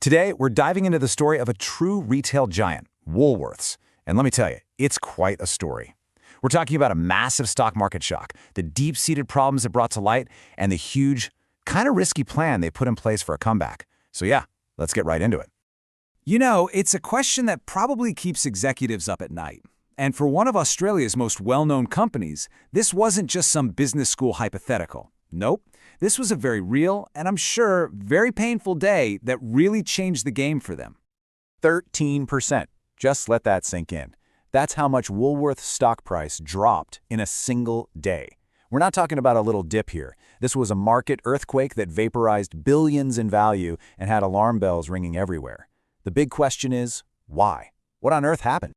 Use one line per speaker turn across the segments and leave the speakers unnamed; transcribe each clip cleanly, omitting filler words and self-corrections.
Today, we're diving into the story of a true retail giant, Woolworths. And let me tell you, it's quite a story. We're talking about a massive stock market shock, the deep-seated problems it brought to light, and the huge, kind of risky plan they put in place for a comeback. So yeah, let's get right into it.
You know, it's a question that probably keeps executives up at night. And for one of Australia's most well-known companies, this wasn't just some business school hypothetical. Nope, this was a very real, and I'm sure very painful day that really changed the game for them.
13%. Just let that sink in. That's how much Woolworths stock price dropped in a single day. We're not talking about a little dip here. This was a market earthquake that vaporized billions in value and had alarm bells ringing everywhere. The big question is, why? What on earth happened?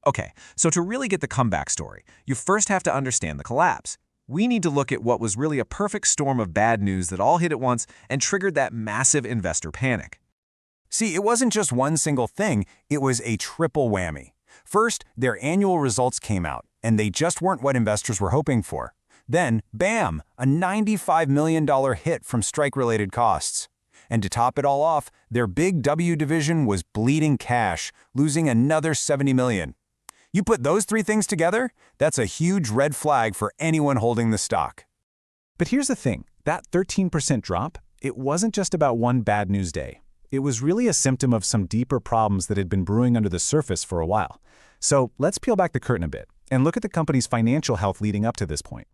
Okay, so to really get the comeback story, you first have to understand the collapse. We need to look at what was really a perfect storm of bad news that all hit at once and triggered that massive investor panic.
See, it wasn't just one single thing, it was a triple whammy. First, their annual results came out, and they just weren't what investors were hoping for. Then, bam, a $95 million hit from strike-related costs. And to top it all off, their big W division was bleeding cash, losing another $70 million. You put those three things together, that's a huge red flag for anyone holding the stock.
But here's the thing, that 13% drop, it wasn't just about one bad news day. It was really a symptom of some deeper problems that had been brewing under the surface for a while. So let's peel back the curtain a bit and look at the company's financial health leading up to this point.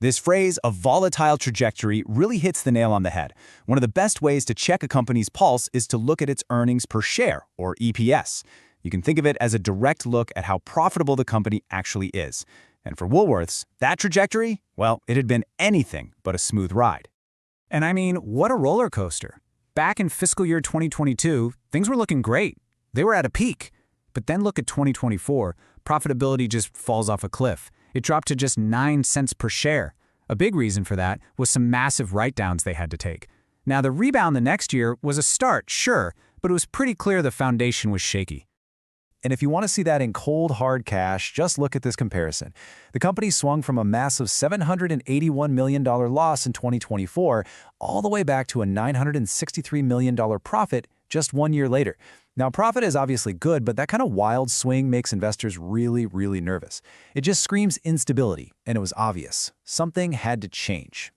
This phrase, a volatile trajectory, really hits the nail on the head. One of the best ways to check a company's pulse is to look at its earnings per share, or EPS. You can think of it as a direct look at how profitable the company actually is. And for Woolworths, that trajectory, well, it had been anything but a smooth ride. And I mean, what a roller coaster. Back in fiscal year 2022, things were looking great. They were at a peak. But then look at 2024, profitability just falls off a cliff. It dropped to just 9 cents per share. A big reason for that was some massive write-downs they had to take. Now, the rebound the next year was a start, sure, but it was pretty clear the foundation was shaky.
And if you want to see that in cold, hard cash, just look at this comparison. The company swung from a massive $781 million loss in 2024 all the way back to a $963 million profit just 1 year later. Now, profit is obviously good, but that kind of wild swing makes investors really, really nervous. It just screams instability, and it was obvious. Something had to change.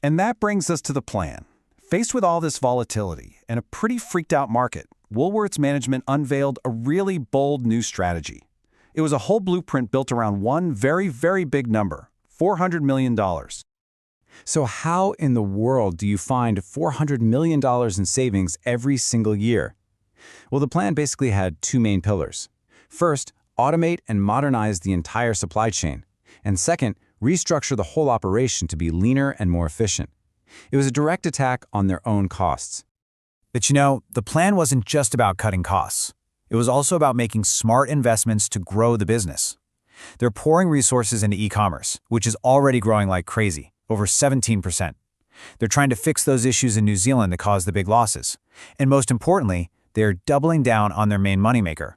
And that brings us to the plan. Faced with all this volatility and a pretty freaked out market, Woolworths management unveiled a really bold new strategy. It was a whole blueprint built around one very, very big number, $400 million. So how in the world do you find $400 million in savings every single year? Well, the plan basically had two main pillars. First, automate and modernize the entire supply chain. And second, restructure the whole operation to be leaner and more efficient. It was a direct attack on their own costs. But you know, the plan wasn't just about cutting costs. It was also about making smart investments to grow the business. They're pouring resources into e-commerce, which is already growing like crazy, over 17%. They're trying to fix those issues in New Zealand that caused the big losses. And most importantly, they're doubling down on their main moneymaker.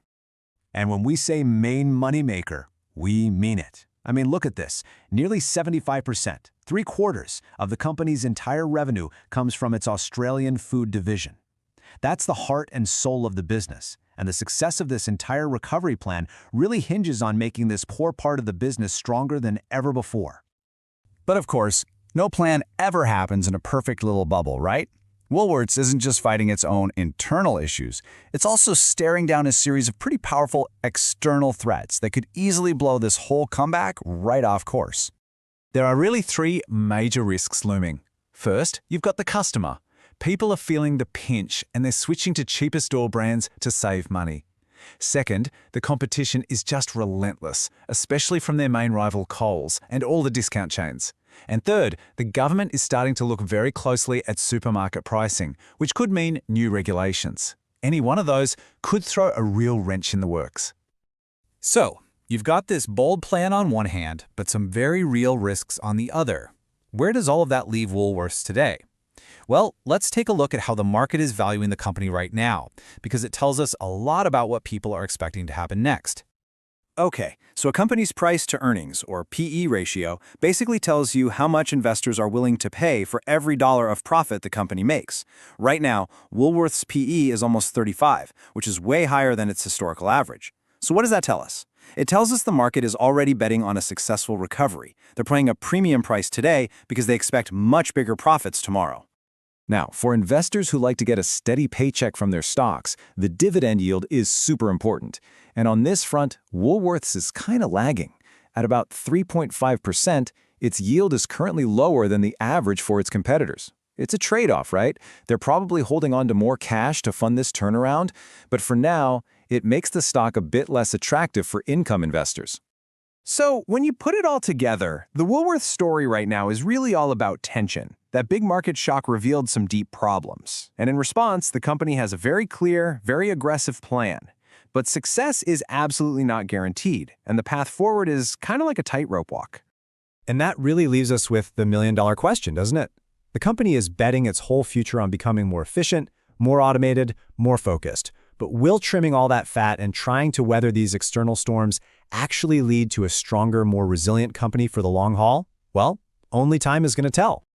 And when we say main moneymaker, we mean it. I mean, look at this. Nearly 75%, 3/4 of the company's entire revenue comes from its Australian food division. That's the heart and soul of the business, and the success of this entire recovery plan really hinges on making this core part of the business stronger than ever before.
But of course, no plan ever happens in a perfect little bubble, right? Woolworths isn't just fighting its own internal issues, it's also staring down a series of pretty powerful external threats that could easily blow this whole comeback right off course. There are really three major risks looming. First, you've got the customer. People are feeling the pinch and they're switching to cheaper store brands to save money. Second, the competition is just relentless, especially from their main rival Coles and all the discount chains. And third, the government is starting to look very closely at supermarket pricing, which could mean new regulations. Any one of those could throw a real wrench in the works. So, you've got this bold plan on one hand, but some very real risks on the other. Where does all of that leave Woolworths today? Well, let's take a look at how the market is valuing the company right now, because it tells us a lot about what people are expecting to happen next.
Okay, so a company's price to earnings, or PE ratio, basically tells you how much investors are willing to pay for every dollar of profit the company makes. Right now, Woolworths' PE is almost 35, which is way higher than its historical average. So what does that tell us? It tells us the market is already betting on a successful recovery. They're paying a premium price today because they expect much bigger profits tomorrow.
Now, for investors who like to get a steady paycheck from their stocks, the dividend yield is super important. And on this front, Woolworths is kind of lagging. At about 3.5%, its yield is currently lower than the average for its competitors. It's a trade-off, right? They're probably holding on to more cash to fund this turnaround, but for now, it makes the stock a bit less attractive for income investors.
So, when you put it all together, the Woolworths story right now is really all about tension. That big market shock revealed some deep problems. And in response, the company has a very clear, very aggressive plan. But success is absolutely not guaranteed, and the path forward is kind of like a tightrope walk.
And that really leaves us with the million-dollar question, doesn't it? The company is betting its whole future on becoming more efficient, more automated, more focused. But will trimming all that fat and trying to weather these external storms actually lead to a stronger, more resilient company for the long haul? Well, only time is going to tell.